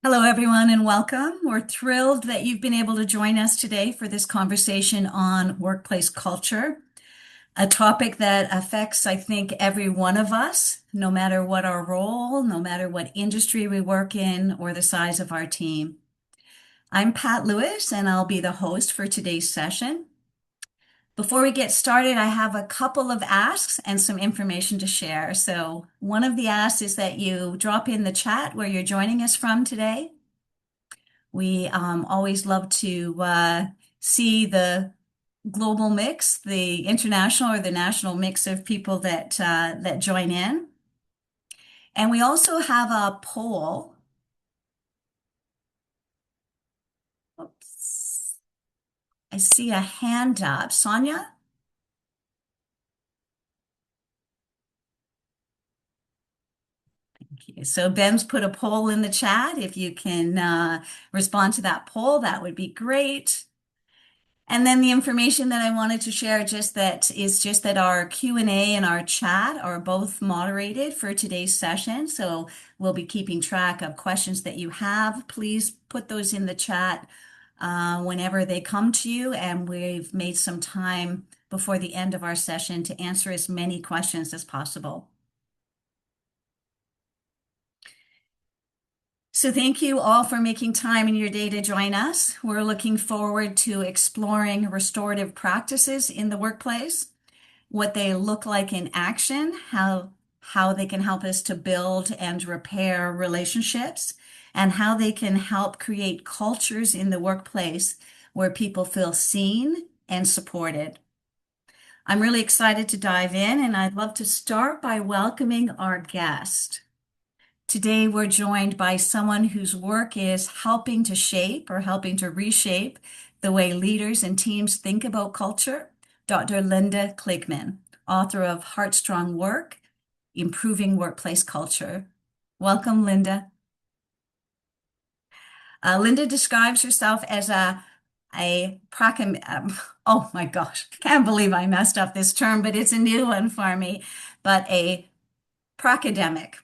Hello, everyone, and welcome. We're thrilled that you've been able to join us today for this conversation on workplace culture, a topic that affects, I think, every one of us, no matter what our role, no matter what industry we work in, or the size of our team. I'm Pat Lewis, and I'll be the host for today's session. Before we get started, I have a couple of asks and some information to share. So, one of the asks is that you drop in the chat where you're joining us from today. We always love to see the global mix, the international or the national mix of people that join in. And we also have a poll. Oops. I see a hand up. Sonia? Thank you. So Ben's put a poll in the chat. If you can respond to that poll, that would be great. And then the information that I wanted to share just that our Q&A and our chat are both moderated for today's session. So we'll be keeping track of questions that you have. Please put those in the chat whenever they come to you. And we've made some time before the end of our session to answer as many questions as possible. So thank you all for making time in your day to join us. We're looking forward to exploring restorative practices in the workplace, what they look like in action, how they can help us to build and repair relationships, and how they can help create cultures in the workplace where people feel seen and supported. I'm really excited to dive in, and I'd love to start by welcoming our guest. Today, we're joined by someone whose work is helping to shape or helping to reshape the way leaders and teams think about culture, Dr. Linda Kligman, author of Heartstrong Work, Improving Workplace Culture. Welcome, Linda. Linda describes herself as oh my gosh, can't believe I messed up this term, but it's a new one for me, but a pracademic.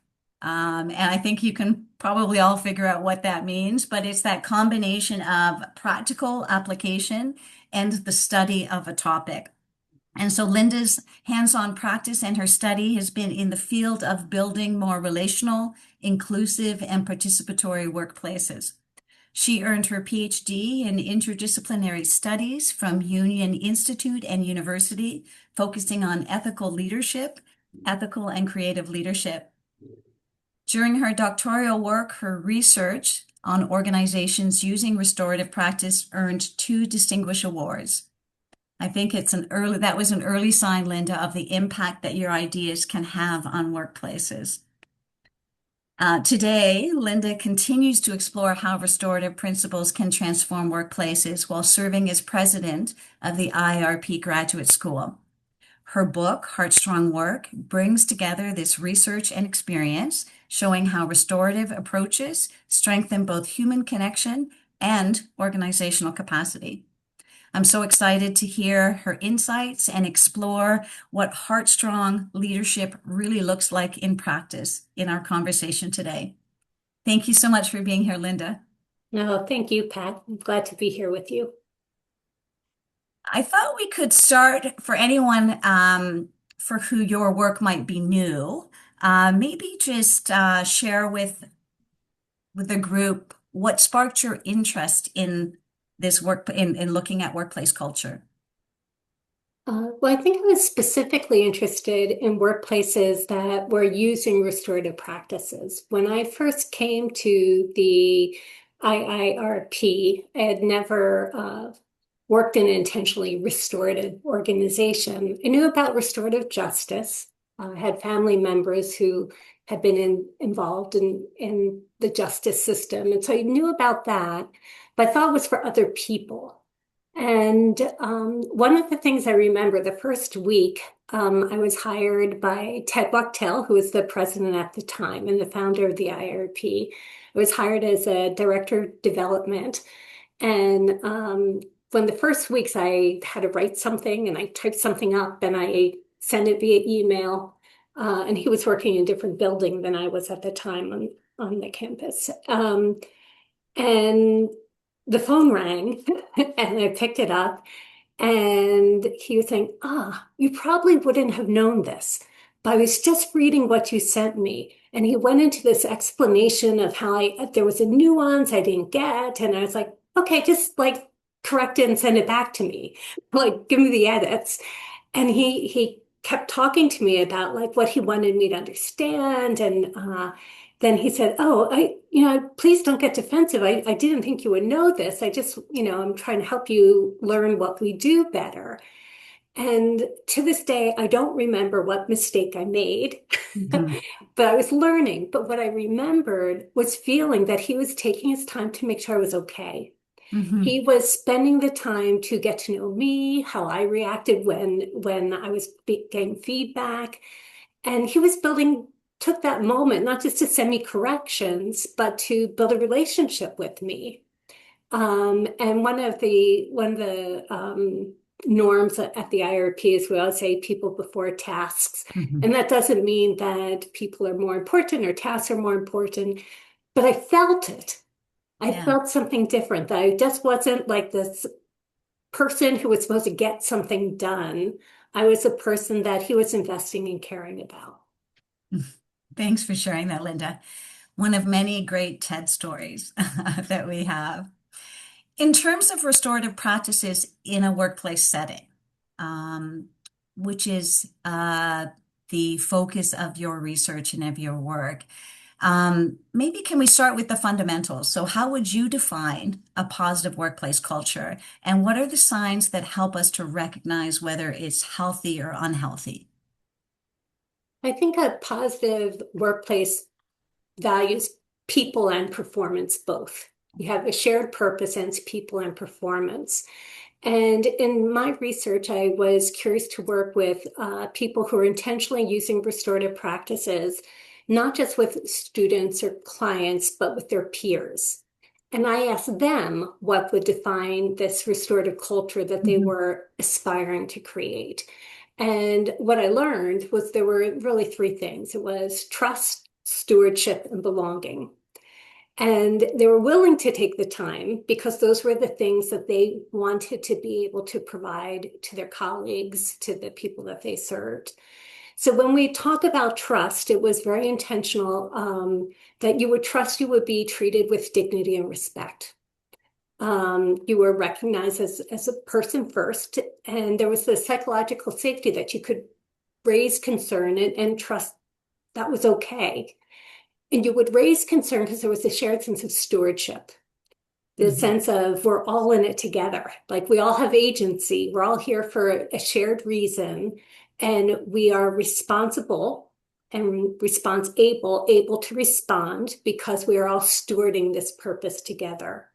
And I think you can probably all figure out what that means, but it's that combination of practical application and the study of a topic. And so Linda's hands-on practice and her study has been in the field of building more relational, inclusive, and participatory workplaces. She earned her PhD in interdisciplinary studies from Union Institute and University, focusing on ethical leadership, ethical and creative leadership. During her doctoral work, her research on organizations using restorative practice earned 2 distinguished awards. I think that was an early sign, Linda, of the impact that your ideas can have on workplaces. Today, Linda continues to explore how restorative principles can transform workplaces while serving as president of the IIRP Graduate School. Her book, Heartstrong Work, brings together this research and experience, showing how restorative approaches strengthen both human connection and organizational capacity. I'm so excited to hear her insights and explore what heartstrong leadership really looks like in practice in our conversation today. Thank you so much for being here, Linda. No, thank you, Pat. I'm glad to be here with you. I thought we could start for anyone for who your work might be new. Maybe just share with the group what sparked your interest in this work in looking at workplace culture. Well, I think I was specifically interested in workplaces that were using restorative practices. When I first came to the IIRP, I had never worked in an intentionally restorative organization. I knew about restorative justice. I had family members who had been involved in the justice system. And so I knew about that, but I thought it was for other people. And one of the things I remember the first week, I was hired by Ted Wachtel, who was the president at the time and the founder of the IIRP. I was hired as a director of development. And when the first weeks I had to write something and I typed something up and I sent it via email. And he was working in a different building than I was at the time on the campus. And the phone rang and I picked it up and he was saying, ah, you probably wouldn't have known this, but I was just reading what you sent me. And he went into this explanation of how there was a nuance I didn't get. And I was like, okay, just like correct it and send it back to me. Like, give me the edits. And he kept talking to me about like what he wanted me to understand. And then he said, "Oh, please don't get defensive. I didn't think you would know this. I just, I'm trying to help you learn what we do better." And to this day, I don't remember what mistake I made, Mhm. but I was learning. But what I remembered was feeling that he was taking his time to make sure I was okay. He Mhm. was spending the time to get to know me, how I reacted when I was getting feedback, and he was took that moment not just to send me corrections, but to build a relationship with me. And one of the norms at the IRP is we always say people before tasks, Mhm. and that doesn't mean that people are more important or tasks are more important, but I felt it. I Yeah. felt something different. That I just wasn't like this person who was supposed to get something done. I was a person that he was investing and caring about. Thanks for sharing that, Linda. One of many great TED stories that we have. In terms of restorative practices in a workplace setting, um, which is the focus of your research and of your work, maybe can we start with the fundamentals? So, how would you define a positive workplace culture? And what are the signs that help us to recognize whether it's healthy or unhealthy? I think a positive workplace values people and performance both. You have a shared purpose and it's people and performance. And in my research, I was curious to work with people who are intentionally using restorative practices, not just with students or clients, but with their peers. And I asked them what would define this restorative culture that they Mhm. were aspiring to create. And what I learned was there were really three things. It was trust, stewardship, and belonging. And they were willing to take the time because those were the things that they wanted to be able to provide to their colleagues, to the people that they served. So when we talk about trust, it was very intentional that you would trust you would be treated with dignity and respect. You were recognized as a person first, and there was the psychological safety that you could raise concern and trust that was okay. And you would raise concern because there was a shared sense of stewardship, the Mhm. sense of we're all in it together. Like we all have agency. We're all here for a shared reason, and we are responsible and able to respond because we are all stewarding this purpose together.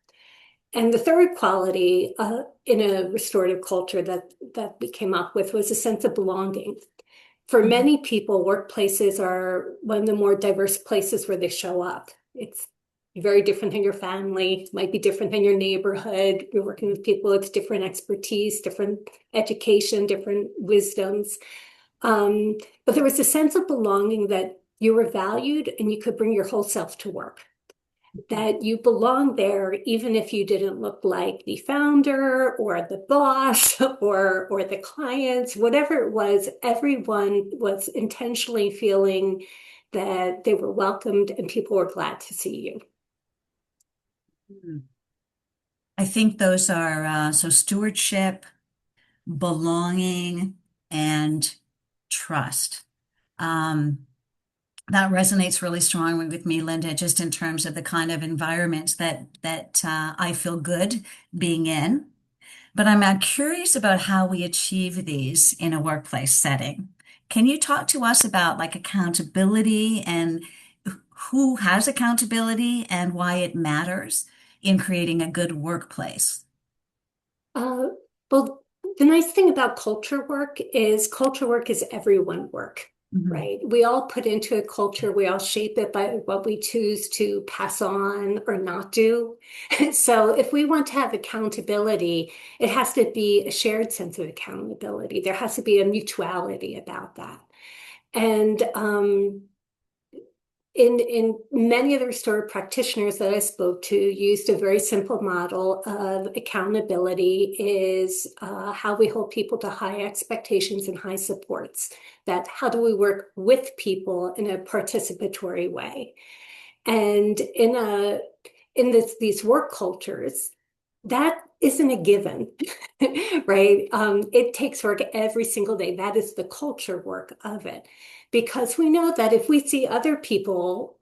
And the third quality in a restorative culture that we came up with was a sense of belonging. For Mhm. many people, workplaces are one of the more diverse places where they show up. It's very different than your family, it might be different than your neighborhood. You're working with people with different expertise, different education, different wisdoms. Um, but there was a sense of belonging that you were valued and you could bring your whole self to work, that you belong there even if you didn't look like the founder or the boss or the clients, whatever it was, everyone was intentionally feeling that they were welcomed and people were glad to see you. Mhm. I think those are so stewardship, belonging, and trust. Um, that resonates really strongly with me, Linda, just in terms of the kind of environments that I feel good being in. But I'm curious about how we achieve these in a workplace setting. Can you talk to us about like accountability and who has accountability and why it matters in creating a good workplace? Uh, well, the nice thing about culture work is everyone work, Mhm. right? We all put into a culture, we all shape it by what we choose to pass on or not do. So if we want to have accountability, it has to be a shared sense of accountability. There has to be a mutuality about that. And in many of the restorative practitioners that I spoke to used a very simple model of accountability is how we hold people to high expectations and high supports. That how do we work with people in a participatory way? And these work cultures, that isn't a given, right? It takes work every single day. That is the culture work of it. Because we know that if we see other people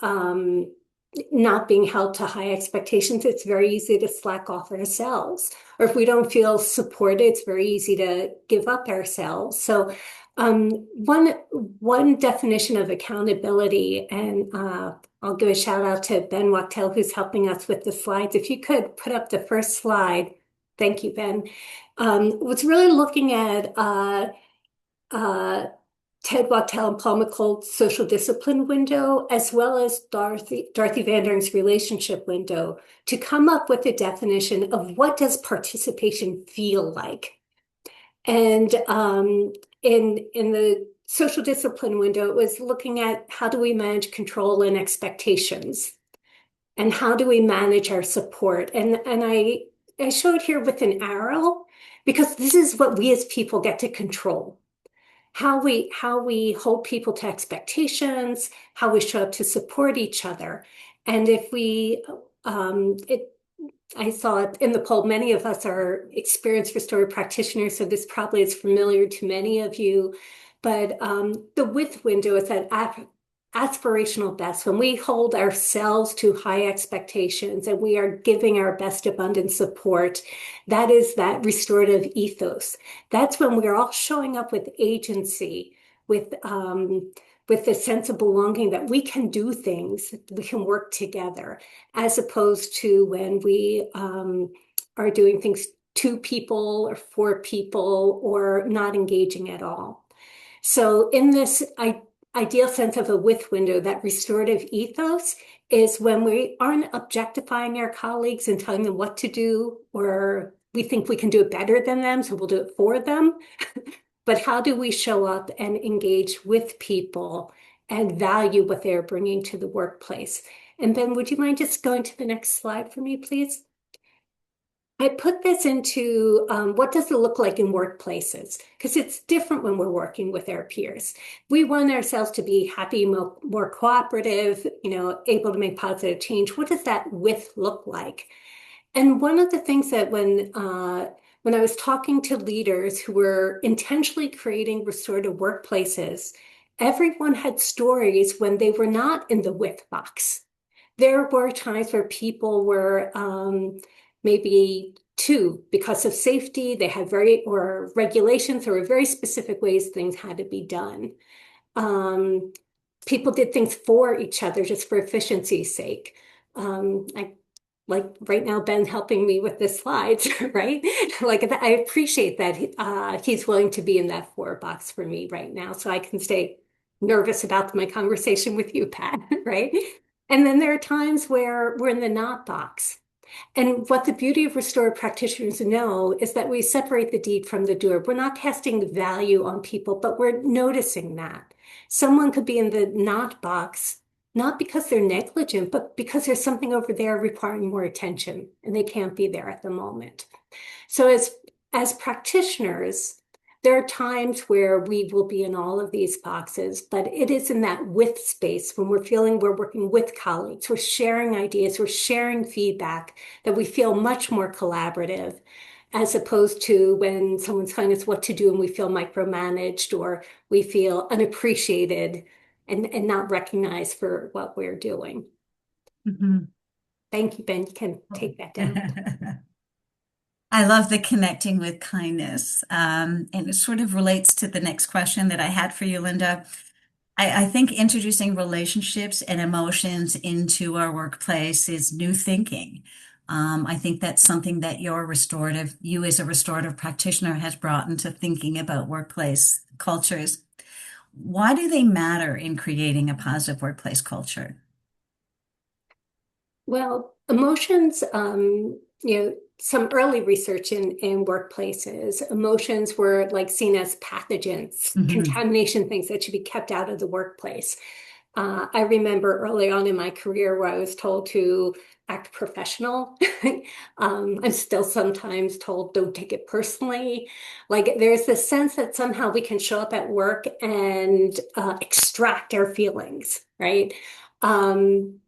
not being held to high expectations, it's very easy to slack off ourselves. Or if we don't feel supported, it's very easy to give up ourselves. So one definition of accountability, and I'll give a shout out to Ben Wachtel, who's helping us with the slides. If you could put up the first slide, thank you, Ben. Was really looking at uh, Ted Wachtel and Paul McColl's social discipline window, as well as Dorothy Vandering's relationship window, to come up with a definition of what does participation feel like. And in the social discipline window, it was looking at how do we manage control and expectations, and how do we manage our support. And I showed here with an arrow because this is what we as people get to control. How we hold people to expectations, how we show up to support each other. And if we it I saw it in the poll. Many of us are experienced restorative practitioners, so this probably is familiar to many of you. But the width window is that aspirational best, when we hold ourselves to high expectations and we are giving our best abundant support, that is that restorative ethos. That's when we're all showing up with agency, with a sense of belonging that we can do things, we can work together, as opposed to when we are doing things to people or for people or not engaging at all. So in this ideal sense of a width window, that restorative ethos is when we aren't objectifying our colleagues and telling them what to do, or we think we can do it better than them, so we'll do it for them. But how do we show up and engage with people and value what they're bringing to the workplace? And Ben, would you mind just going to the next slide for me, please? I put this into what does it look like in workplaces? Because it's different when we're working with our peers. We want ourselves to be happy, more cooperative, able to make positive change. What does that with look like? And one of the things that when I was talking to leaders who were intentionally creating restorative workplaces, everyone had stories when they were not in the with box. There were times where people were maybe two, because of safety, they had or regulations, there were very specific ways things had to be done. People did things for each other just for efficiency's sake. Like right now, Ben helping me with the slides, right? Like I appreciate that he's willing to be in that for box for me right now, so I can stay nervous about my conversation with you, Pat, right? And then there are times where we're in the not box. And what the beauty of restorative practitioners know is that we separate the deed from the doer. We're not casting value on people, but we're noticing that. Someone could be in the not box, not because they're negligent, but because there's something over there requiring more attention and they can't be there at the moment. So as practitioners, there are times where we will be in all of these boxes, but it is in that with space when we're feeling we're working with colleagues, we're sharing ideas, we're sharing feedback, that we feel much more collaborative, as opposed to when someone's telling us what to do and we feel micromanaged or we feel unappreciated and not recognized for what we're doing. Mhm. Thank you, Ben. You can take that down. I love the connecting with kindness. And it sort of relates to the next question that I had for you, Linda. I think introducing relationships and emotions into our workplace is new thinking. I think that's something that you as a restorative practitioner has brought into thinking about workplace cultures. Why do they matter in creating a positive workplace culture? Well, emotions, some early research in workplaces, emotions were like seen as pathogens, Mhm. contamination, things that should be kept out of the workplace. I remember early on in my career where I was told to act professional. I'm still sometimes told, don't take it personally. Like there's this sense that somehow we can show up at work and extract our feelings, right? Um,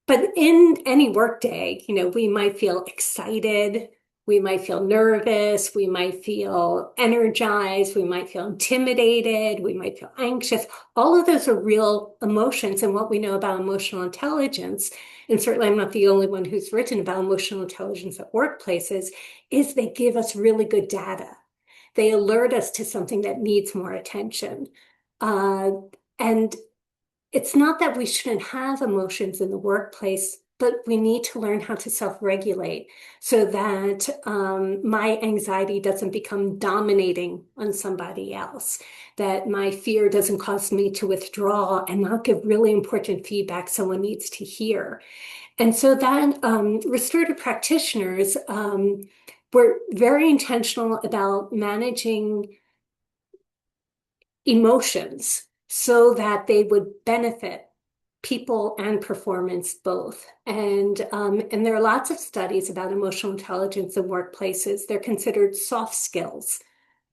but in any workday, we might feel excited, we might feel nervous, we might feel energized, we might feel intimidated, we might feel anxious. All of those are real emotions. And what we know about emotional intelligence, and certainly I'm not the only one who's written about emotional intelligence at workplaces, is they give us really good data. They alert us to something that needs more attention. Uh, and it's not that we shouldn't have emotions in the workplace, but we need to learn how to self-regulate so that my anxiety doesn't become dominating on somebody else, that my fear doesn't cause me to withdraw and not give really important feedback someone needs to hear. And so that restorative practitioners were very intentional about managing emotions so that they would benefit people and performance both. And there are lots of studies about emotional intelligence in workplaces. They're considered soft skills,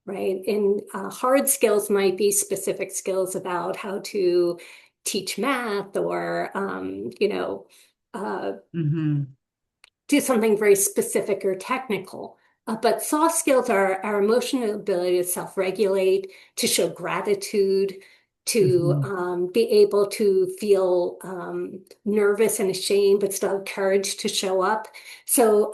right? And hard skills might be specific skills about how to teach math or, uh, Hmm. do something very specific or technical. But soft skills are our emotional ability to self-regulate, to show gratitude, to Hmm. be able to feel nervous and ashamed, but still have courage to show up. So,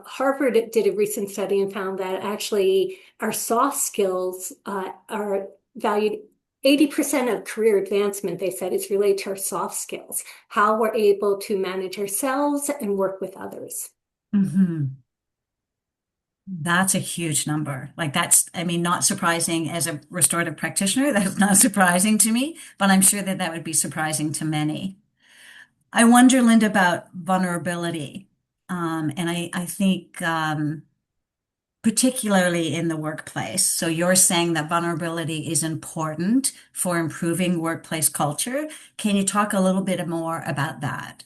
Harvard did a recent study and found that actually our soft skills are valued. 80% of career advancement, they said, is related to our soft skills, how we're able to manage ourselves and work with others. Hmm. That's a huge number. Like that's, I mean, not surprising as a restorative practitioner. That's not surprising to me, but I'm sure that that would be surprising to many. I wonder, Linda, about vulnerability. And I think particularly in the workplace. So you're saying that vulnerability is important for improving workplace culture. Can you talk a little bit more about that?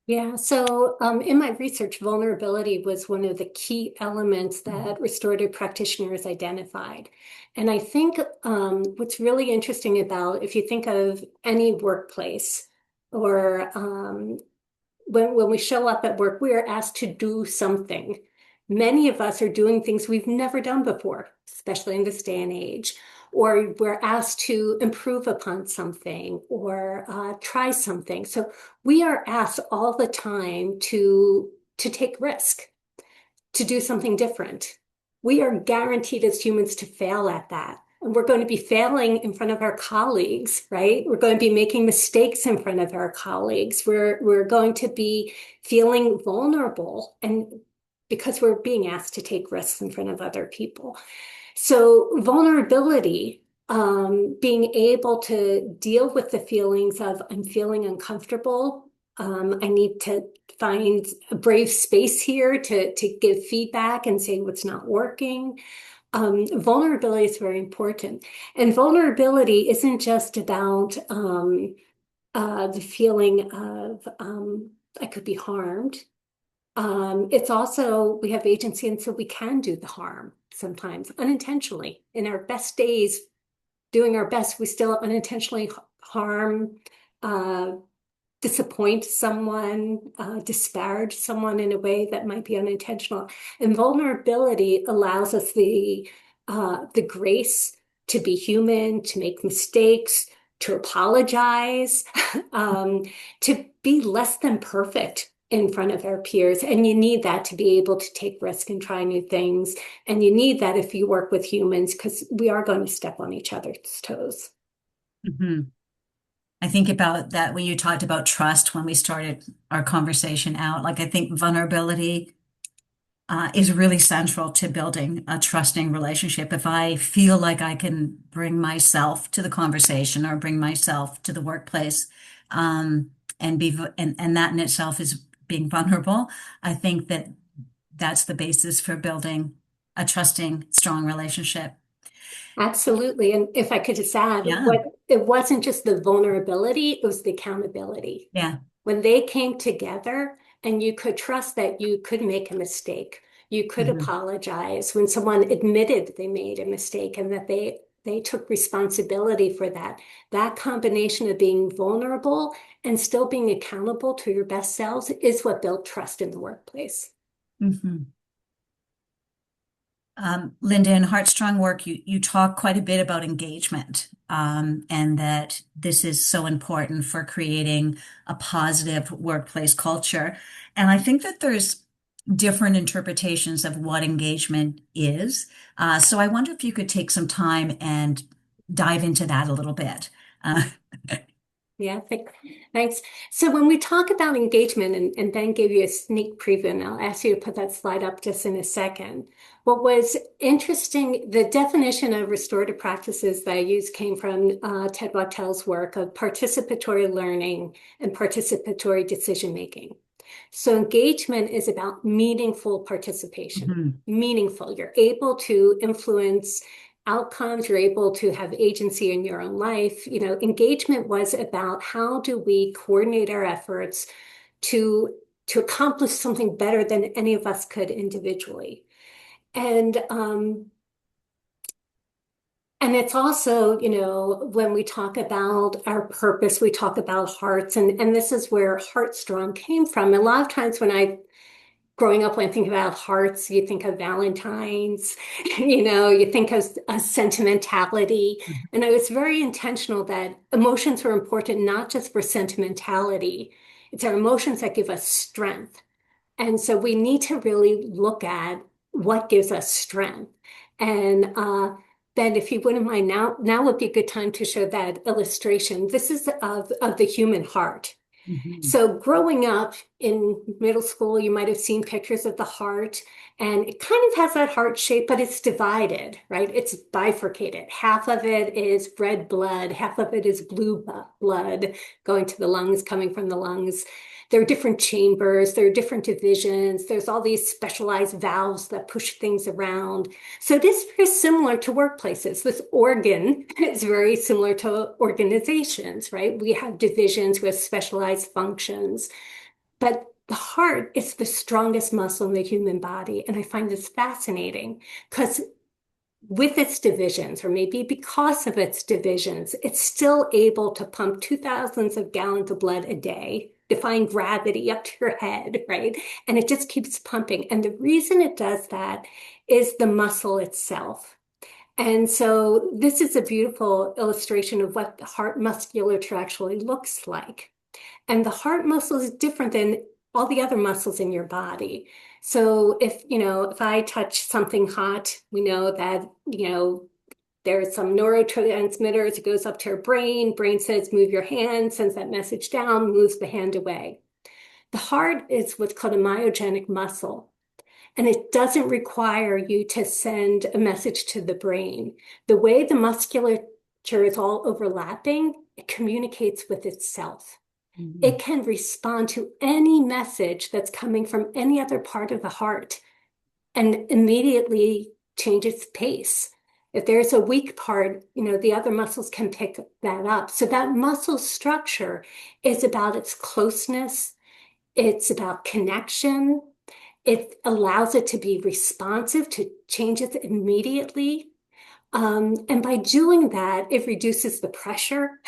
Yeah, so in my research, vulnerability was one of the key elements that restorative practitioners identified. And I think what's really interesting about if you think of any workplace or when we show up at work, we are asked to do something. Many of us are doing things we've never done before, especially in this day and age. Or we're asked to improve upon something or try something. So we are asked all the time to take risk, to do something different. We are guaranteed as humans to fail at that. And we're going to be failing in front of our colleagues, right? We're going to be making mistakes in front of our colleagues. We're going to be feeling vulnerable and because we're being asked to take risks in front of other people. So vulnerability, being able to deal with the feelings of I'm feeling uncomfortable. I need to find a brave space here to give feedback and say what's not working. Vulnerability is very important. And vulnerability isn't just about the feeling of I could be harmed. It's also, we have agency, and so we can do the harm sometimes unintentionally. In our best days, doing our best, we still unintentionally harm, uh, disappoint someone, disparage someone in a way that might be unintentional. And vulnerability allows us the grace to be human, to make mistakes, to apologize, um, to be less than perfect in front of our peers. And you need that to be able to take risk and try new things. And you need that if you work with humans, because we are going to step on each other's toes. Mhm. I think about that when you talked about trust when we started our conversation out. Like, I think vulnerability is really central to building a trusting relationship. If I feel like I can bring myself to the conversation or bring myself to the workplace, um, and that in itself is being vulnerable, I think that that's the basis for building a trusting, strong relationship. Absolutely. And if I could just add, Yeah. it wasn't just the vulnerability, it was the accountability. Yeah. When they came together and you could trust that you could make a mistake, you could Hmm. apologize when someone admitted they made a mistake and that they took responsibility for that. That combination of being vulnerable and still being accountable to your best selves is what built trust in the workplace. Hmm. Linda, in Heartstrong Work, you talk quite a bit about engagement, and that this is so important for creating a positive workplace culture. And I think that there's different interpretations of what engagement is. So I wonder if you could take some time and dive into that a little bit. Uh, Yeah, thanks. So when we talk about engagement, and Ben gave you a sneak preview, and I'll ask you to put that slide up just in a second. What was interesting, the definition of restorative practices that I used came from Ted Wachtel's work of participatory learning and participatory decision making. So engagement is about meaningful participation, mhm, meaningful. You're able to influence outcomes, you're able to have agency in your own life. You know, engagement was about how do we coordinate our efforts to to accomplish something better than any of us could individually. And and it's also, you know, when we talk about our purpose, we talk about hearts, and this is where Heartstrong came from. A lot of times growing up, when I think about hearts, you think of Valentine's, you know, you think of a sentimentality. And it was very intentional that emotions were important, not just for sentimentality. It's our emotions that give us strength. And so we need to really look at what gives us strength. And Ben, if you wouldn't mind, now would be a good time to show that illustration. This is of the human heart. mhm, So growing up in middle school, you might have seen pictures of the heart, and it kind of has that heart shape, but it's divided, right? It's bifurcated. Half of it is red blood, half of it is blue blood going to the lungs, coming from the lungs. There are different chambers, there are different divisions, there's all these specialized valves that push things around. So it is very similar to workplaces. This organ is very similar to organizations, right? We have divisions with specialized functions, but the heart is the strongest muscle in the human body. And I find this fascinating because with its divisions, or maybe because of its divisions, it's still able to pump 2,000 of gallons of blood a day, defying gravity up to your head, right? And it just keeps pumping. And the reason it does that is the muscle itself. And so this is a beautiful illustration of what the heart musculature actually looks like. And the heart muscle is different than all the other muscles in your body. So if, you know, if I touch something hot, we know that, you know, there's some neurotransmitters. It goes up to your brain. Brain says, move your hand, sends that message down, moves the hand away. The heart is what's called a myogenic muscle. And it doesn't require you to send a message to the brain. The way the musculature is all overlapping, it communicates with itself. mhm, It can respond to any message that's coming from any other part of the heart and immediately change its pace. If there's a weak part, you know, the other muscles can pick that up. So that muscle structure is about its closeness. It's about connection. It allows it to be responsive to changes immediately. And by doing that, it reduces the pressure.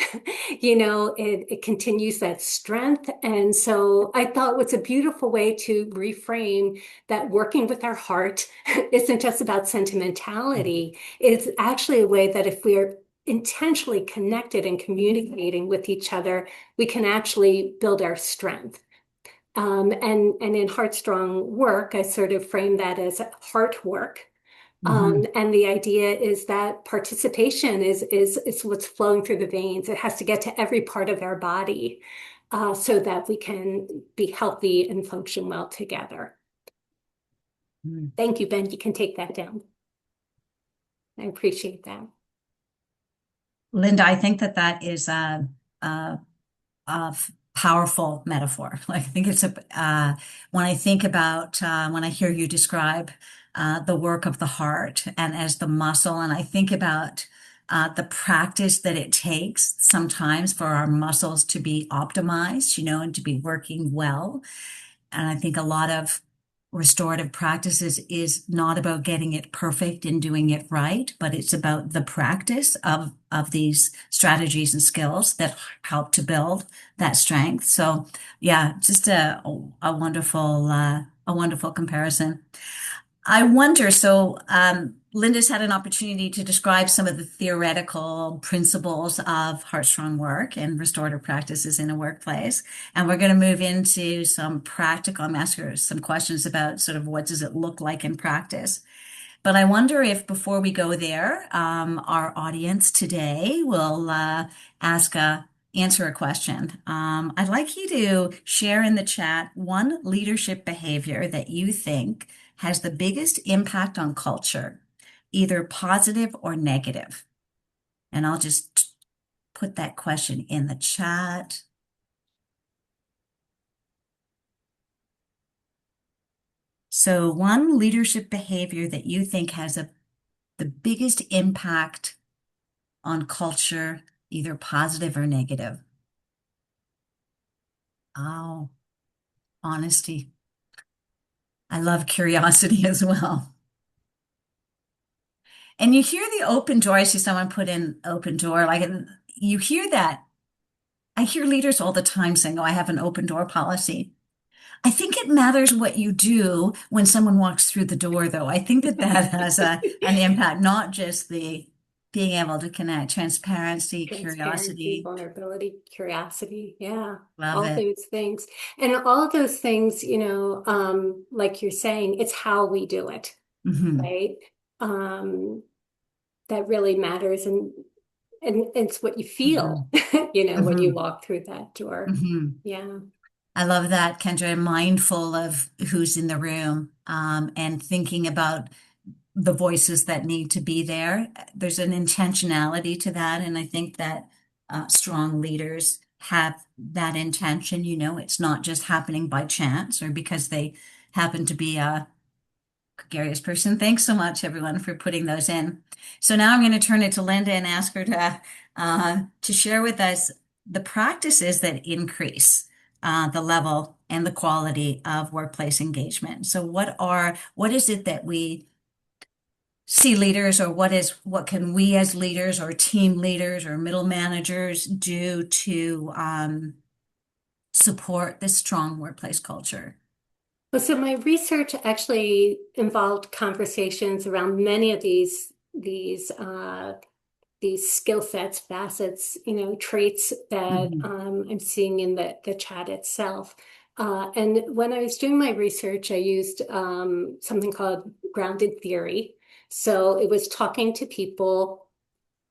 You know, it continues that strength. And so I thought it was a beautiful way to reframe that working with our heart isn't just about sentimentality. It's actually a way that if we're intentionally connected and communicating with each other, we can actually build our strength. And in Heartstrong Work, I sort of frame that as heart work. mhm. And the idea is that participation is what's flowing through the veins. It has to get to every part of our body so that we can be healthy and function well together. Mhm. Thank you, Ben. You can take that down. I appreciate that. Linda, I think that that is a powerful metaphor. Like I think it's a when I think about when I hear you describe the work of the heart and as the muscle, and I think about the practice that it takes sometimes for our muscles to be optimized, and to be working well. And I think a lot of restorative practices is not about getting it perfect and doing it right, but it's about the practice of these strategies and skills that help to build that strength. So yeah, just a wonderful comparison. I wonder, Linda's had an opportunity to describe some of the theoretical principles of heart strong work and restorative practices in a workplace. And we're going to move into some practical, I'm asking her some questions about sort of what does it look like in practice. But I wonder if before we go there, our audience today will answer a question. I'd like you to share in the chat one leadership behavior that you think has the biggest impact on culture, either positive or negative. And I'll just put that question in the chat. So, one leadership behavior that you think has the biggest impact on culture, either positive or negative. Oh, honesty. I love curiosity as well. And you hear the open door. I see someone put in open door. Like you hear that. I hear leaders all the time saying, "Oh, I have an open door policy." I think it matters what you do when someone walks through the door, though. I think that that has an impact, not just the being able to connect, transparency, Transparency, curiosity. vulnerability, curiosity. Yeah, Love all it. those things. And all of those things, like you're saying, it's how we do it, Hmm. right? Um, that really matters. And it's what you feel, Hmm. when you Hmm. walk through that door. Hmm. Yeah. I love that, Kendra, mindful of who's in the room, and thinking about the voices that need to be there. There's an intentionality to that. And I think that strong leaders have that intention. It's not just happening by chance or because they happen to be a gregarious person. Thanks so much, everyone, for putting those in. So now I'm going to turn it to Linda and ask her to share with us the practices that increase the level and the quality of workplace engagement. So what is it that we see leaders, or what can we as leaders or team leaders or middle managers do to support this strong workplace culture? Well, so my research actually involved conversations around many of these skill sets, facets, traits that Mhm. I'm seeing in the chat itself. And when I was doing my research, I used something called grounded theory. So it was talking to people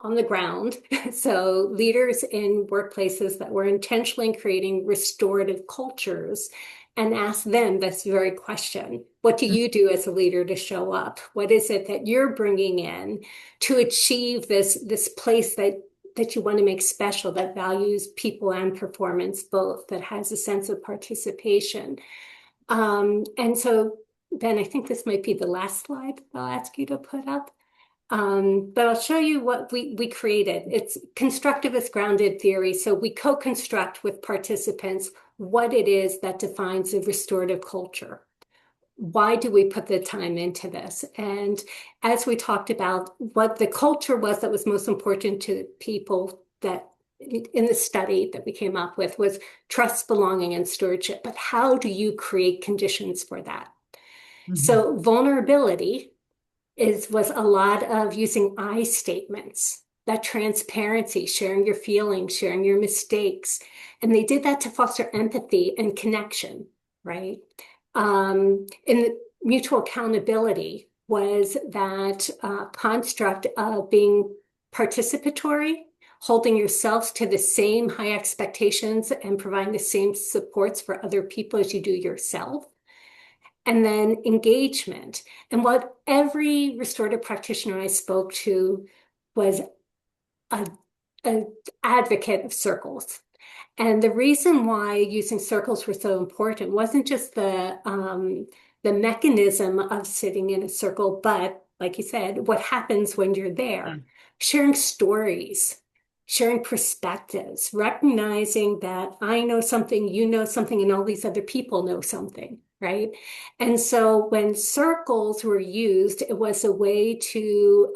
on the ground. So leaders in workplaces that were intentionally creating restorative cultures and ask them this very question. What do you do as a leader to show up? What is it that you're bringing in to achieve this place that you want to make special, that values people and performance both, that has a sense of participation? And so then I think this might be the last slide I'll ask you to put up. But I'll show you what we created. It's constructivist grounded theory. So we co-construct with participants what it is that defines a restorative culture. Why do we put the time into this? And as we talked about, what the culture was that was most important to people that in the study that we came up with was trust, belonging, and stewardship. But how do you create conditions for that? Mhm. So vulnerability was a lot of using I statements, that transparency, sharing your feelings, sharing your mistakes. And they did that to foster empathy and connection, right? And the mutual accountability was that construct of being participatory, holding yourselves to the same high expectations and providing the same supports for other people as you do yourself. And then engagement. And what every restorative practitioner I spoke to was a, a advocate of circles. And the reason why using circles were so important wasn't just the mechanism of sitting in a circle, but like you said, what happens when you're Yeah. there, sharing stories, sharing perspectives, recognizing that I know something, you know something, and all these other people know something, right? And so when circles were used, it was a way to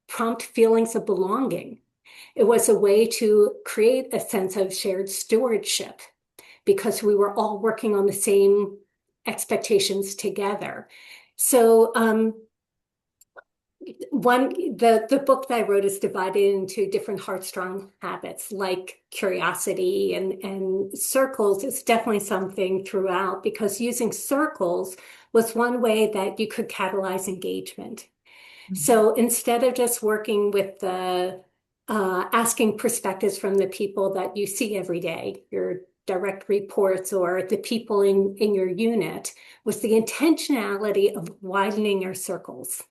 prompt feelings of belonging. It was a way to create a sense of shared stewardship because we were all working on the same expectations together. So the book that I wrote is divided into different heartstrong habits like curiosity and circles is definitely something throughout because using circles was one way that you could catalyze engagement. Mhm. So instead of just working with the asking perspectives from the people that you see every day, your direct reports or the people in your unit, was the intentionality of widening your circles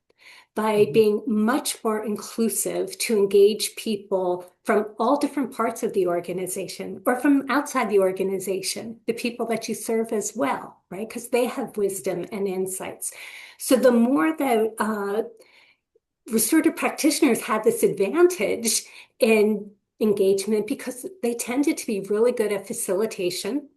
by Mhm. being much more inclusive to engage people from all different parts of the organization or from outside the organization, the people that you serve as well, right? Because they have wisdom and insights. So the more that restorative practitioners had this advantage in engagement because they tended to be really good at facilitation,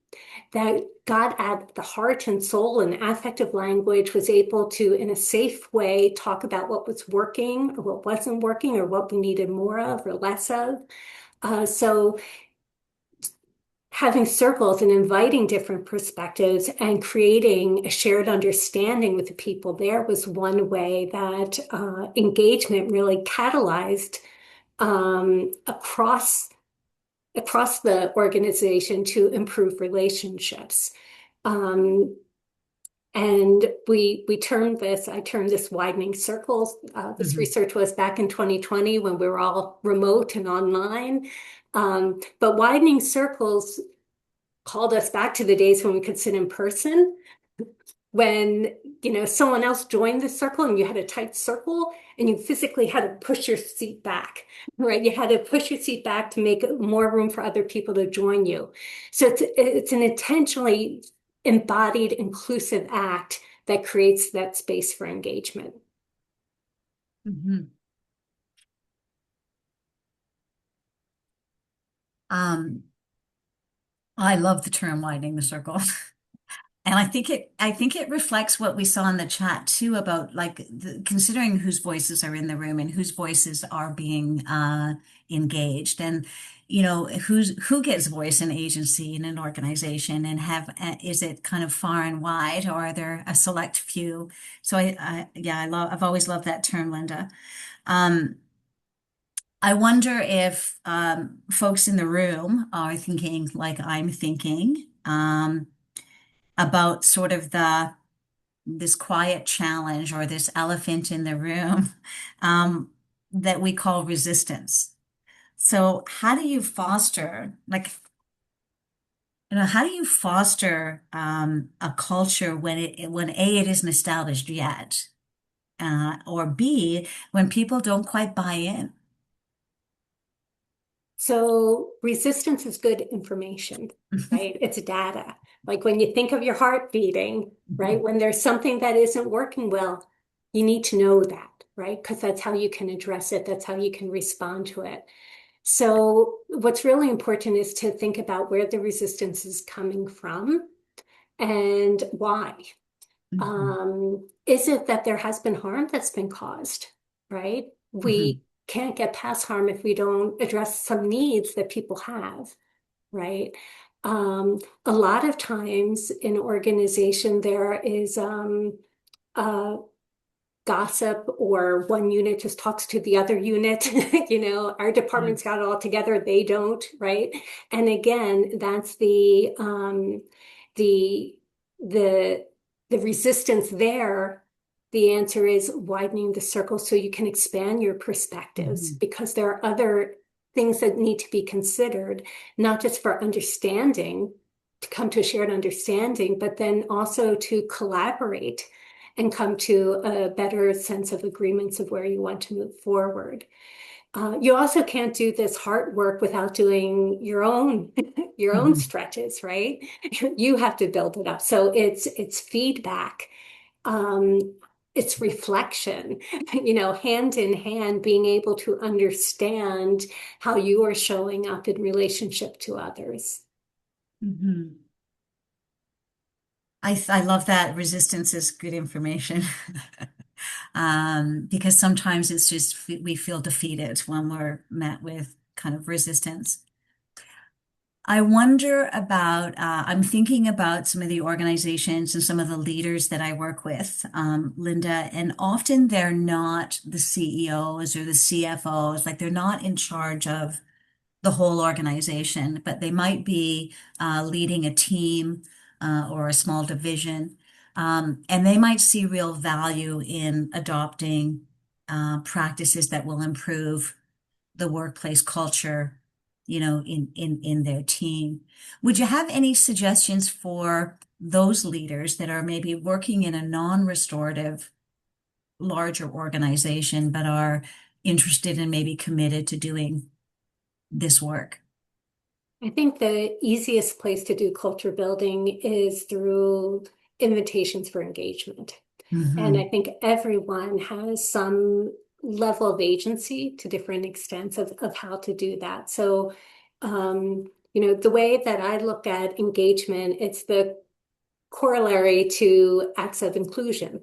that got at the heart and soul and affective language, was able to, in a safe way, talk about what was working or what wasn't working or what we needed more of or less of. So having circles and inviting different perspectives and creating a shared understanding with the people there was one way that engagement really catalyzed across the organization to improve relationships. Um, and I termed this widening circles. This Mhm. research was back in 2020 when we were all remote and online. But widening circles called us back to the days when we could sit in person, when someone else joined the circle and you had a tight circle and you physically had to push your seat back, right? You had to push your seat back to make more room for other people to join you. So it's an intentionally embodied inclusive act that creates that space for engagement. Mhm. Um, I love the term widening the circle. And I think it reflects what we saw in the chat too about like considering whose voices are in the room and whose voices are being engaged and who gets voice and agency in an organization and have is it kind of far and wide or are there a select few? So yeah, I've always loved that term, Linda. Um, I wonder if folks in the room are thinking like I'm thinking about sort of the this quiet challenge or this elephant in the room um, that we call resistance. So how do you foster, like, how do you foster a culture when A, it isn't established yet, or B, when people don't quite buy in? So resistance is good information, right? It's data. Like when you think of your heart beating, right? When there's something that isn't working well, you need to know that, right? Because that's how you can address it. That's how you can respond to it. So what's really important is to think about where the resistance is coming from and why. Mhm. Is it that there has been harm that's been caused, right? Mhm. We can't get past harm if we don't address some needs that people have, right? A lot of times in organization, there is uh, gossip or one unit just talks to the other unit. Our Yeah. department's got it all together, they don't, right? And again, that's the the the resistance there. The answer is widening the circle so you can expand your perspectives Mhm. because there are other things that need to be considered, not just for understanding, to come to a shared understanding, but then also to collaborate and come to a better sense of agreements of where you want to move forward. You also can't do this heart work without doing your own your own Mhm. stretches, right? You have to build it up. So it's feedback. Um, it's reflection, hand in hand, being able to understand how you are showing up in relationship to others. Mhm. I love that resistance is good information. Because sometimes it's just we feel defeated when we're met with kind of resistance. I wonder about, I'm thinking about some of the organizations and some of the leaders that I work with, Linda, and often they're not the CEOs or the CFOs, like they're not in charge of the whole organization, but they might be leading a team or a small division. And they might see real value in adopting practices that will improve the workplace culture, in their team. Would you have any suggestions for those leaders that are maybe working in a non-restorative larger organization, but are interested and maybe committed to doing this work? I think the easiest place to do culture building is through invitations for engagement. And I Hmm. think everyone has some level of agency to different extents of how to do that. So, the way that I look at engagement, it's the corollary to acts of inclusion.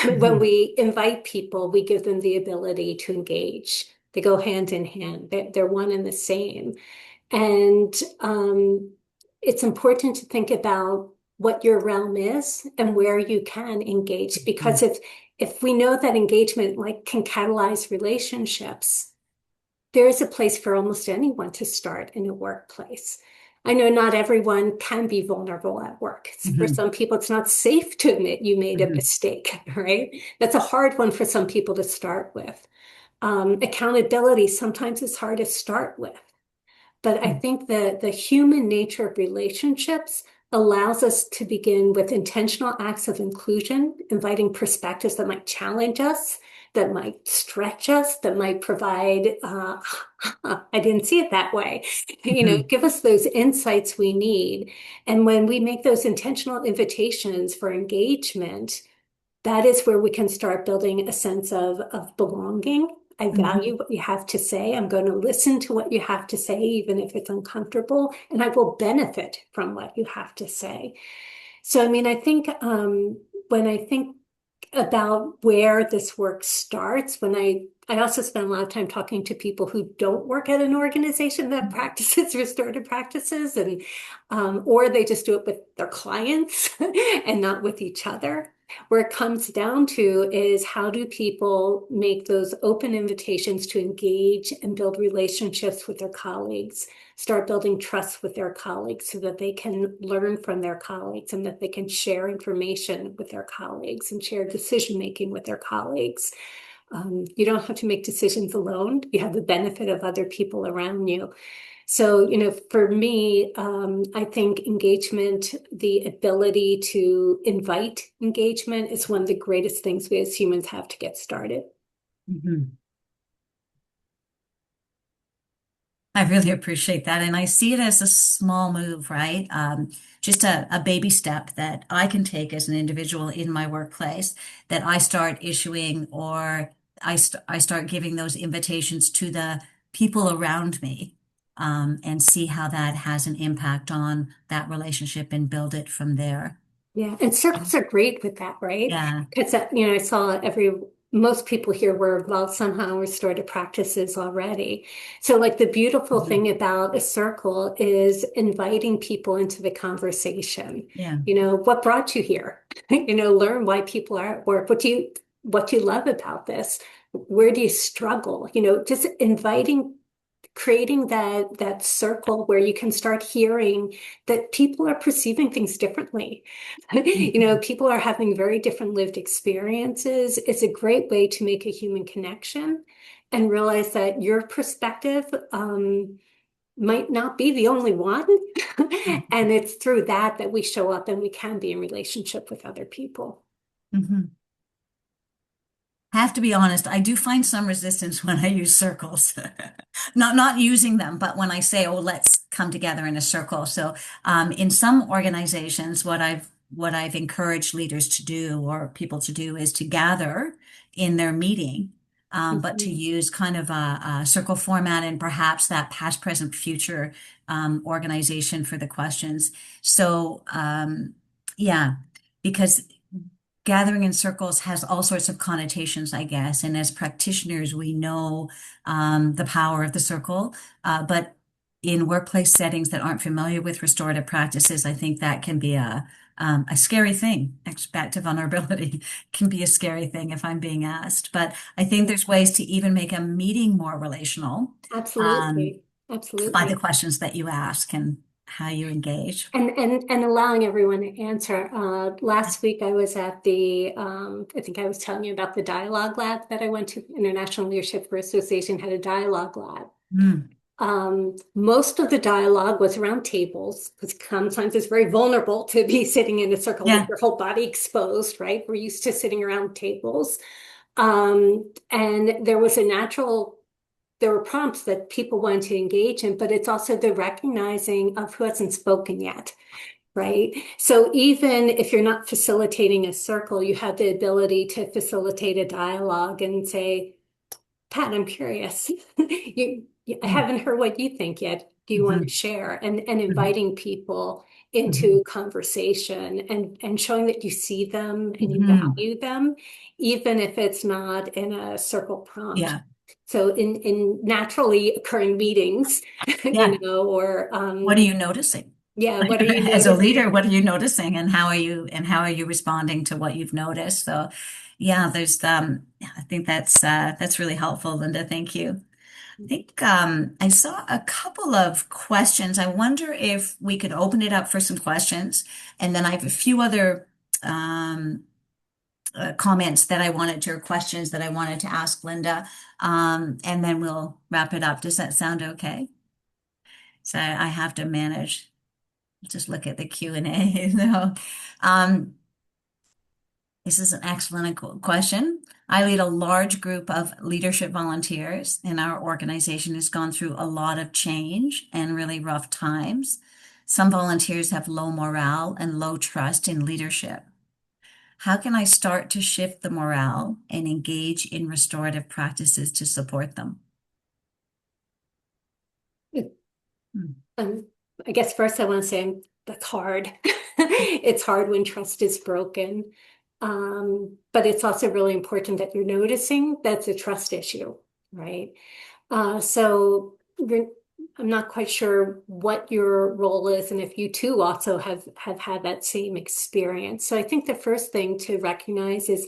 When Hmm. we invite people, we give them the ability to engage. They go hand in hand. They're one and the same. And it's important to think about what your realm is and where you can engage. Because if we know that engagement like can catalyze relationships, there is a place for almost anyone to start in a workplace. I know not everyone can be vulnerable at work. For Hmm. some people, it's not safe to admit you made a Hmm. mistake, right? That's a hard one for some people to start with. Accountability sometimes is hard to start with. But I think that the human nature of relationships allows us to begin with intentional acts of inclusion, inviting perspectives that might challenge us, that might stretch us, that might provide, I didn't see it that way, Hmm. give us those insights we need. And when we make those intentional invitations for engagement, that is where we can start building a sense of belonging. I Hmm. value what you have to say. I'm going to listen to what you have to say, even if it's uncomfortable, and I will benefit from what you have to say. So, I mean, I think when I think about where this work starts, I also spend a lot of time talking to people who don't work at an organization that practices restorative practices, and or they just do it with their clients and not with each other. Where it comes down to is how do people make those open invitations to engage and build relationships with their colleagues, start building trust with their colleagues so that they can learn from their colleagues and that they can share information with their colleagues and share decision making with their colleagues. You don't have to make decisions alone. You have the benefit of other people around you. So, for me, I think engagement, the ability to invite engagement is one of the greatest things we as humans have to get started. Hmm. I really appreciate that. And I see it as a small move, right? Just a baby step that I can take as an individual in my workplace, that I start issuing or I start giving those invitations to the people around me, and see how that has an impact on that relationship and build it from there. Yeah, and circles are great with that, right? Yeah. Because I saw most people here were involved somehow in restorative practices already. So, like the beautiful Mhm. thing about a circle is inviting people into the conversation. Yeah. What brought you here? Learn why people are at work. What do you love about this? Where do you struggle? Just inviting creating that circle where you can start hearing that people are perceiving things differently. Mhm. People are having very different lived experiences. It's a great way to make a human connection and realize that your perspective might not be the only one. And it's through that we show up and we can be in relationship with other people. Mhm. I have to be honest, I do find some resistance when I use circles. Not using them, but when I say, "Oh, let's come together in a circle." So, in some organizations, what I've encouraged leaders to do or people to do is to gather in their meeting, but to Mhm. use kind of a circle format and perhaps that past, present, future organization for the questions. So, yeah, because gathering in circles has all sorts of connotations, I guess. And as practitioners, we know the power of the circle. But in workplace settings that aren't familiar with restorative practices, I think that can be a scary thing. Back to vulnerability can be a scary thing if I'm being asked. But I think Yeah, there's ways to even make a meeting more relational um, absolutely. by the Absolutely. questions that you ask and how you engage. And allowing everyone to answer. Last week I was at the I think I was telling you about the dialogue lab that I went to. International Leadership Association had a dialogue lab. Mm, Most of the dialogue was around tables because sometimes it's very vulnerable to be sitting in a circle with yeah. your whole body exposed, right? We're used to sitting around tables. And there were prompts that people wanted to engage in, but it's also the recognizing of who hasn't spoken yet, right? So even if you're not facilitating a circle, you have the ability to facilitate a dialogue and say, Pat, I'm curious. I Mm, haven't heard what you think yet. Do you want to mhm, share? And mhm, inviting people mhm, into conversation and showing that you see them and you mhm. value them, even if it's not in a circle prompt. Yeah. So in naturally occurring meetings, Yeah. or What are you noticing? yeah, what are you As a leader, noticing? what are you noticing and how are you responding to what you've noticed? So yeah, yeah, I think that's really helpful, Linda. Thank you. I think I saw a couple of questions. I wonder if we could open it up for some questions, and then I have a few other um, comments that I wanted to, or questions that I wanted to ask Linda, and then we'll wrap it up. Does that sound okay? So I have to manage. Just look at the Q&A. So, um, this is an excellent question. I lead a large group of leadership volunteers, and our organization has gone through a lot of change and really rough times. Some volunteers have low morale and low trust in leadership. How can I start to shift the morale and engage in restorative practices to support them? Hmm. Um, I guess first I want to say that's hard. It's hard when trust is broken. But it's also really important that you're noticing that's a trust issue, right? So I'm not quite sure what your role is and if you too also have had that same experience. So I think the first thing to recognize is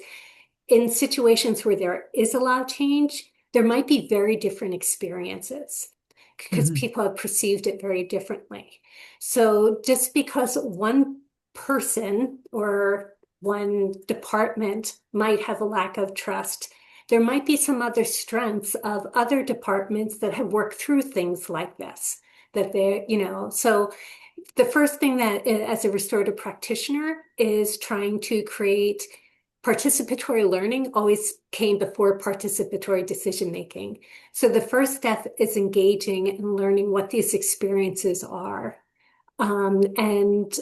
in situations where there is a lot of change, there might be very different experiences because Mhm. people have perceived it very differently. So just because one person or one department might have a lack of trust, there might be some other strengths of other departments that have worked through things like this. That so the first thing that as a restorative practitioner is trying to create participatory learning always came before participatory decision making. So the first step is engaging and learning what these experiences are. And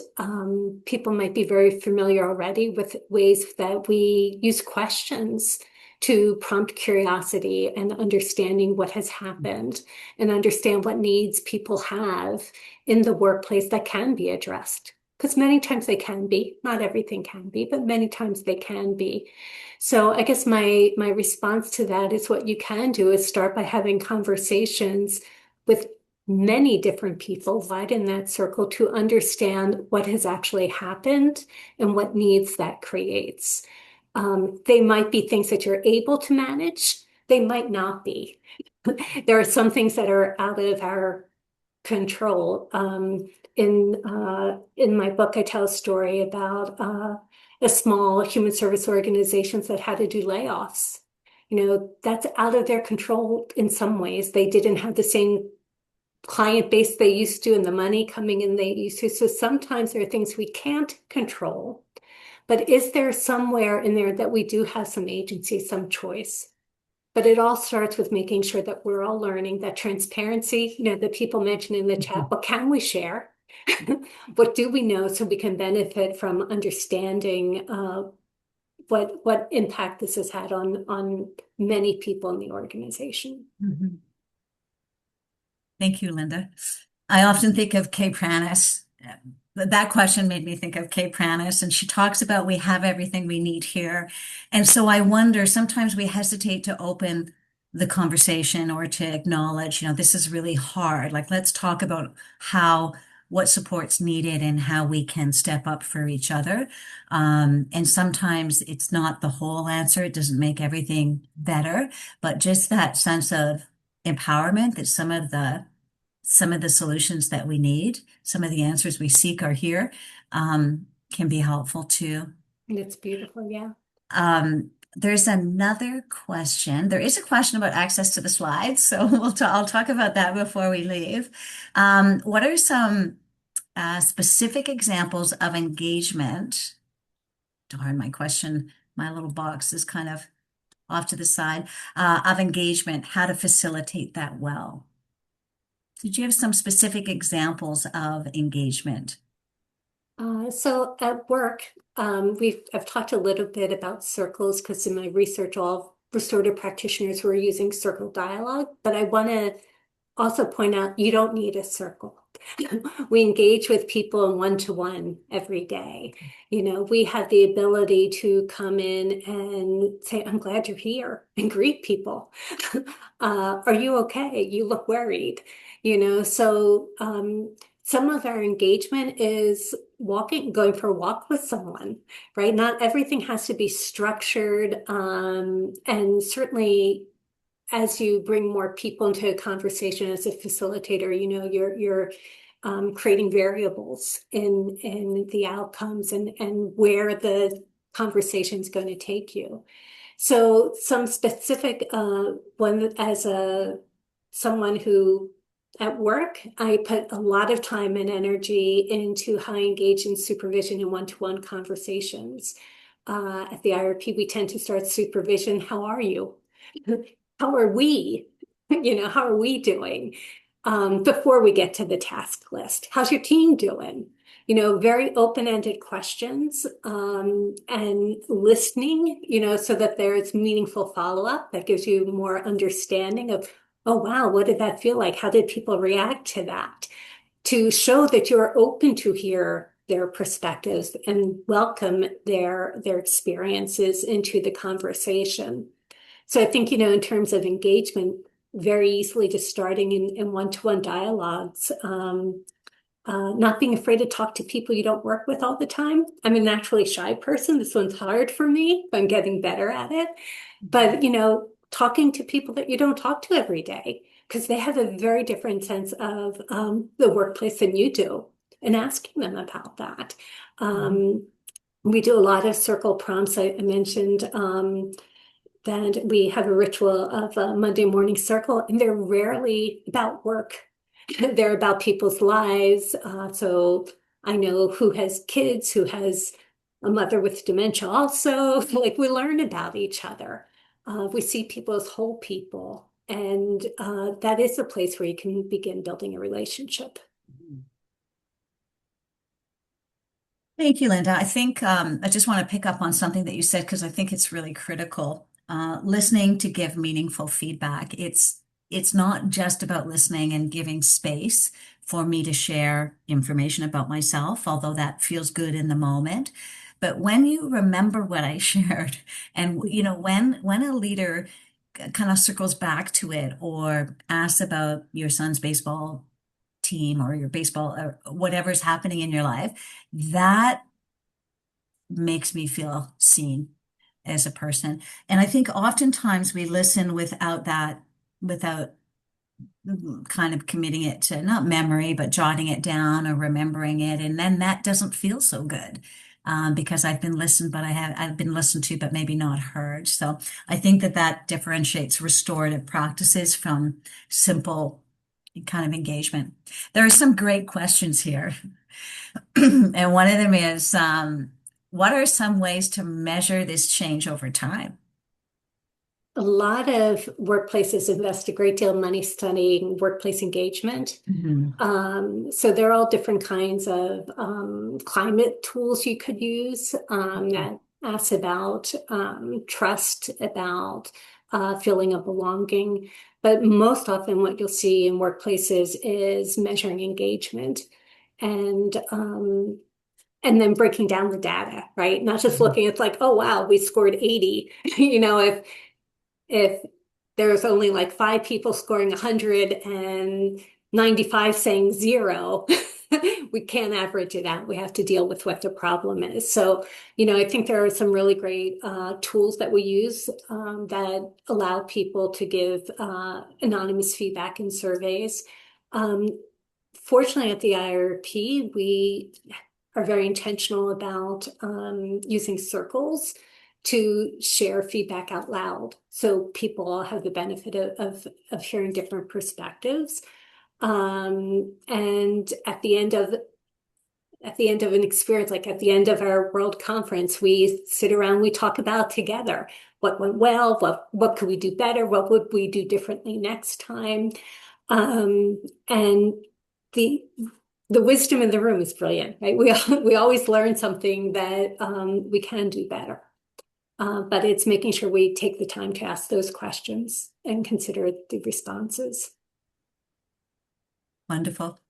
people might be very familiar already with ways that we use questions to prompt curiosity and understanding what has happened and understand what needs people have in the workplace that can be addressed. Because many times they can be, not everything can be, but many times they can be. So I guess my response to that is what you can do is start by having conversations with many different people right in that circle to understand what has actually happened and what needs that creates. They might be things that you're able to manage. They might not be. There are some things that are out of our control. In my book, I tell a story about a small human service organizations that had to do layoffs. That's out of their control in some ways. They didn't have the same client base they used to and the money coming in they used to. So sometimes there are things we can't control, But is there somewhere in there that we do have some agency, some choice? But it all starts with making sure that we're all learning that transparency, that people mentioned in the chat, what can we share? What do we know so we can benefit from understanding what impact this has had on many people in the organization? Mhm. Thank you, Linda. I often think of Kay Pranis. That question made me think of Kay Pranis, and she talks about we have everything we need here. And so I wonder, sometimes we hesitate to open the conversation or to acknowledge, this is really hard. Like, let's talk about what support's needed and how we can step up for each other. And sometimes it's not the whole answer. It doesn't make everything better, but just that sense of empowerment that some of the solutions that we need, some of the answers we seek are here, can be helpful too. And it's beautiful, yeah. There's another question. There is a question about access to the slides, so I'll talk about that before we leave. What are some specific examples of engagement? Darn, my little box is kind of off to the side, of engagement, how to facilitate that well. Did you have some specific examples of engagement? So at work, I've talked a little bit about circles because in my research, all restorative practitioners were using circle dialogue, but I want to also point out you don't need a circle. We engage with people in one-to-one every day. We have the ability to come in and say, I'm glad you're here, and greet people. Are you okay? You look worried. So some of our engagement is going for a walk with someone, right? Not everything has to be structured. And certainly as you bring more people into a conversation as a facilitator, you're creating variables in the outcomes and where the conversation is going to take you. So some specific one as a someone who at work, I put a lot of time and energy into how I engage in supervision and one-to-one conversations. At the IRP, we tend to start supervision. How are you? How are we? How are we doing? Before we get to the task list. How's your team doing? Very open-ended questions, and listening, so that there's meaningful follow-up that gives you more understanding of, oh, wow, what did that feel like? How did people react to that? To show that you're open to hear their perspectives and welcome their experiences into the conversation. So I think, in terms of engagement, very easily just starting in one-to-one dialogues, not being afraid to talk to people you don't work with all the time. I'm a naturally shy person. This one's hard for me, but I'm getting better at it. But, talking to people that you don't talk to every day, because they have a very different sense of the workplace than you do, and asking them about that. Mhm. We do a lot of circle prompts. I mentioned that we have a ritual of a Monday morning circle, and they're rarely about work. They're about people's lives. So I know who has kids, who has a mother with dementia also. Like we learn about each other. We see people as whole people. And that is a place where you can begin building a relationship. Thank you, Linda. I think I just want to pick up on something that you said because I think it's really critical. Listening to give meaningful feedback. It's not just about listening and giving space for me to share information about myself, although that feels good in the moment. But when you remember what I shared, and when a leader kind of circles back to it or asks about your son's baseball team or your baseball or whatever's happening in your life, that makes me feel seen as a person. And I think oftentimes we listen without kind of committing it to not memory, but jotting it down or remembering it. And then that doesn't feel so good. Because I've been listened to, but maybe not heard. So I think that differentiates restorative practices from simple kind of engagement. There are some great questions here. And one of them is, what are some ways to measure this change over time? A lot of workplaces invest a great deal of money studying workplace engagement. Mhm. So there are all different kinds of climate tools you could use that asks about trust, about feeling of belonging. But most often, what you'll see in workplaces is measuring engagement and um, and then breaking down the data, right? Not just Mhm. looking at like, oh wow, we scored 80. If there's only like five people scoring 100 and 95 saying zero, we can't average it out. We have to deal with what the problem is. So, I think there are some really great tools that we use that allow people to give anonymous feedback in surveys. Um, Fortunately, at the IIRP, we are very intentional about using circles to share feedback out loud. So people all have the benefit of hearing different perspectives. And at the end of an experience, like at the end of our world conference, we sit around, we talk about together what went well, what could we do better, what would we do differently next time. And the the wisdom in the room is brilliant, right? We always learn something that we can do better. But it's making sure we take the time to ask those questions and consider the responses. Wonderful.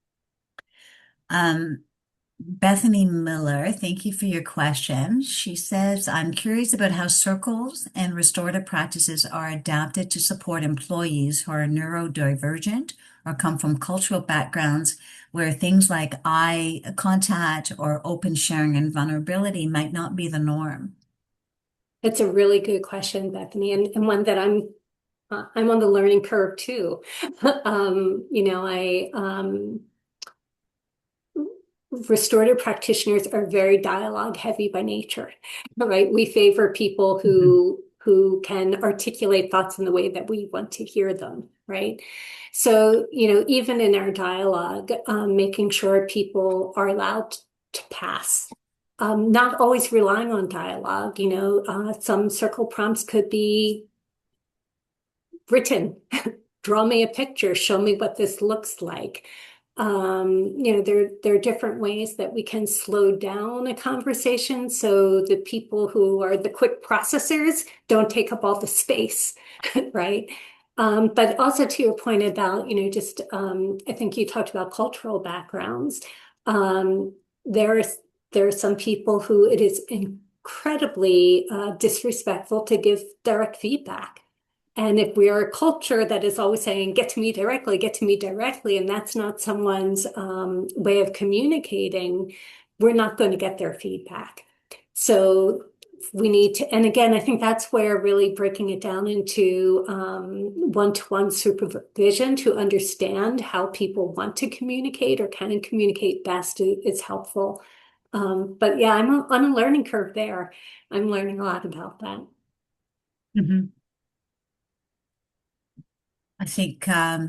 Um, Bethany Miller, thank you for your question. She says, I'm curious about how circles and restorative practices are adapted to support employees who are neurodivergent or come from cultural backgrounds where things like eye contact or open sharing and vulnerability might not be the norm. It's a really good question, Bethany, and one that I'm on the learning curve too. Restorative practitioners are very dialogue heavy by nature, right? We favor people Mhm. who can articulate thoughts in the way that we want to hear them, right? So, even in our dialogue, making sure people are allowed to pass. Not always relying on dialogue, some circle prompts could be written. Draw me a picture, show me what this looks like. There are different ways that we can slow down a conversation so the people who are the quick processors don't take up all the space, right? But also to your point about, just I think you talked about cultural backgrounds. Um, there's there are some people who it is incredibly disrespectful to give direct feedback. And if we are a culture that is always saying, get to me directly, and that's not someone's way of communicating, we're not going to get their feedback. So we need to, and again, I think that's where really breaking it down into one-to-one supervision to understand how people want to communicate or can communicate best is helpful. But yeah, I'm on a learning curve there. I'm learning a lot about that. Mhm. I think I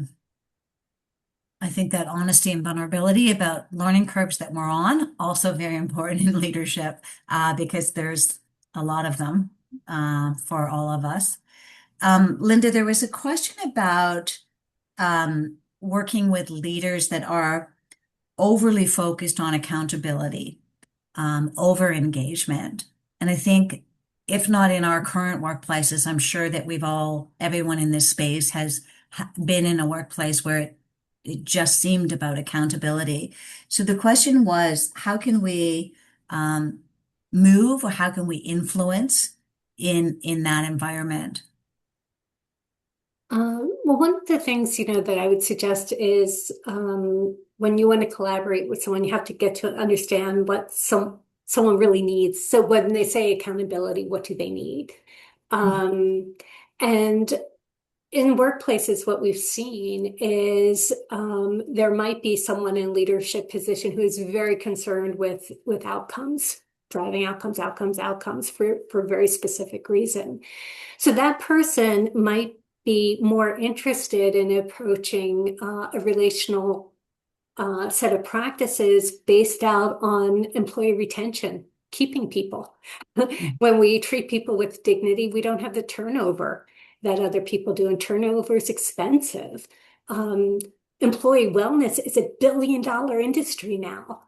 think that honesty and vulnerability about learning curves that we're on also very important in leadership because there's a lot of them for all of us. Linda, there was a question about working with leaders that are overly focused on accountability, over engagement. And I think, if not in our current workplaces, I'm sure that everyone in this space has been in a workplace where it just seemed about accountability. So the question was, how can we um, move or how can we influence in that environment? Well, one of the things, that I would suggest is when you want to collaborate with someone, you have to get to understand what someone really needs. So when they say accountability, what do they need? Um, and in workplaces, what we've seen is there might be someone in leadership position who is very concerned with outcomes, driving outcomes, outcomes, outcomes for a very specific reason. So that person might be more interested in approaching a relational set of practices based out on employee retention. keeping people. When we treat people with dignity, we don't have the turnover that other people do, and turnover is expensive. Um, Employee wellness is $1 billion industry now,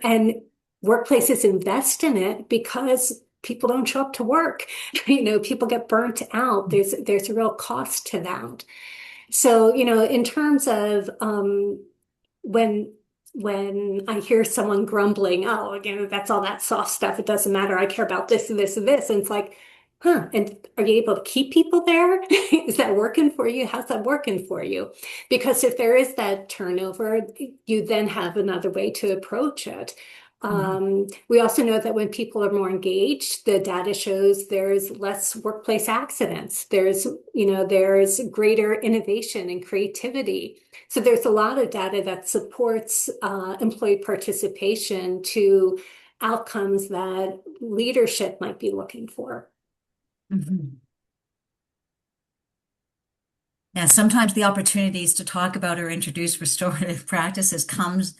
and workplaces invest in it because people don't show up to work. People get burnt out. There's a real cost to that. So, in terms of when when I hear someone grumbling, oh, that's all that soft stuff. It doesn't matter. I care about this and this and this. And it's like, huh, and are you able to keep people there? Is that working for you? How's that working for you? Because if there is that turnover, you then have another way to approach it. Mhm. We also know that when people are more engaged, the data shows there's less workplace accidents. There's greater innovation and creativity. So there's a lot of data that supports employee participation to outcomes that leadership might be looking for. Mhm. Yeah, sometimes the opportunities to talk about or introduce restorative practices comes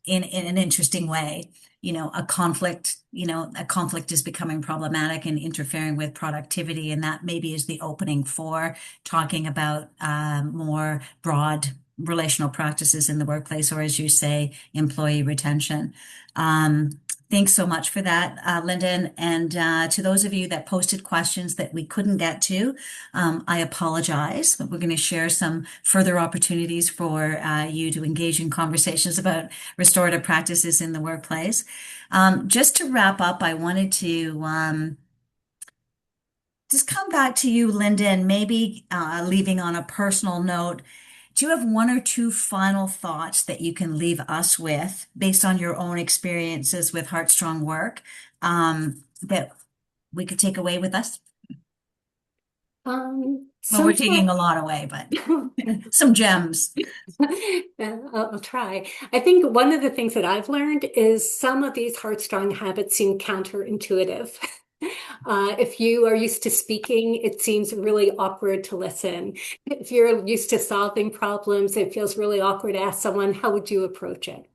in an interesting way. A conflict is becoming problematic and interfering with productivity, and that maybe is the opening for talking about more broad relational practices in the workplace, or as you say, employee retention. Um, Thanks so much for that, Lyndon. And to those of you that posted questions that we couldn't get to, I apologize, but we're going to share some further opportunities for you to engage in conversations about restorative practices in the workplace. Just to wrap up, I wanted to just come back to you, Lyndon, maybe leaving on a personal note. Do you have one or two final thoughts that you can leave us with based on your own experiences with Heartstrong work that we could take away with us? Well, we're Sometimes taking a lot away, but some gems. I'll try. I think one of the things that I've learned is some of these heartstrong habits seem counterintuitive. If you are used to speaking, it seems really awkward to listen. If you're used to solving problems, it feels really awkward to ask someone, how would you approach it?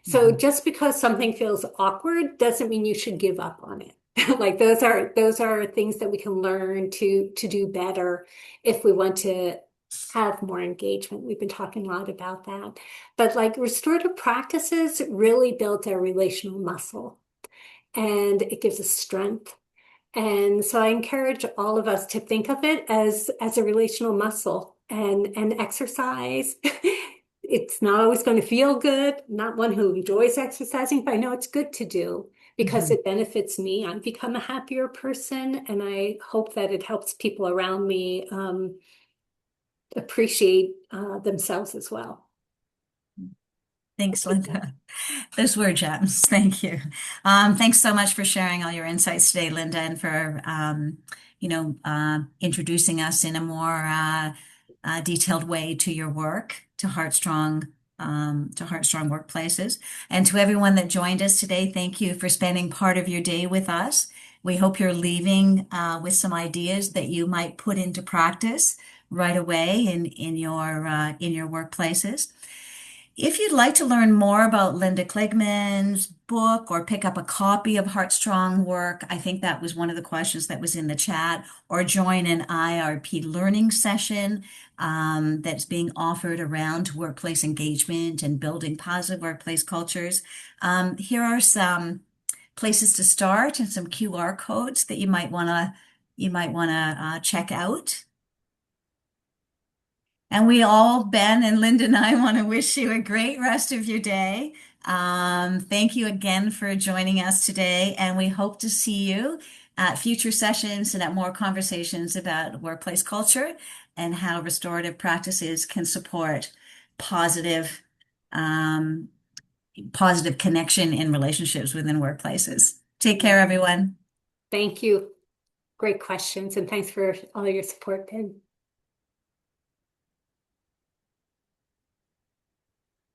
So Mhm. just because something feels awkward doesn't mean you should give up on it. Like those are things that we can learn to do better if we want to have more engagement. We've been talking a lot about that. But like restorative practices really build our relational muscle and it gives us strength. And so I encourage all of us to think of it as a relational muscle and exercise. It's not always going to feel good. Not one who enjoys exercising, but I know it's good to do because Mhm. it benefits me. I've become a happier person, and I hope that it helps people around me appreciate themselves as well. Thanks, Linda. Those were gems. Thank you. Thanks so much for sharing all your insights today, Linda, and for introducing us in a more detailed way to your work, to Heartstrong Workplaces, and to everyone that joined us today. Thank you for spending part of your day with us. We hope you're leaving with some ideas that you might put into practice right away in your workplaces. If you'd like to learn more about Linda Kligman's book or pick up a copy of Heartstrong Work, I think that was one of the questions that was in the chat, or join an IRP learning session that's being offered around workplace engagement and building positive workplace cultures. Here are some places to start and some QR codes that you might want to check out. And we all, Ben and Linda and I, want to wish you a great rest of your day. Thank you again for joining us today, and we hope to see you at future sessions and at more conversations about workplace culture and how restorative practices can support positive, um, positive connection in relationships within workplaces. Take care, everyone. Thank you. Great questions, and thanks for all your support, Ben.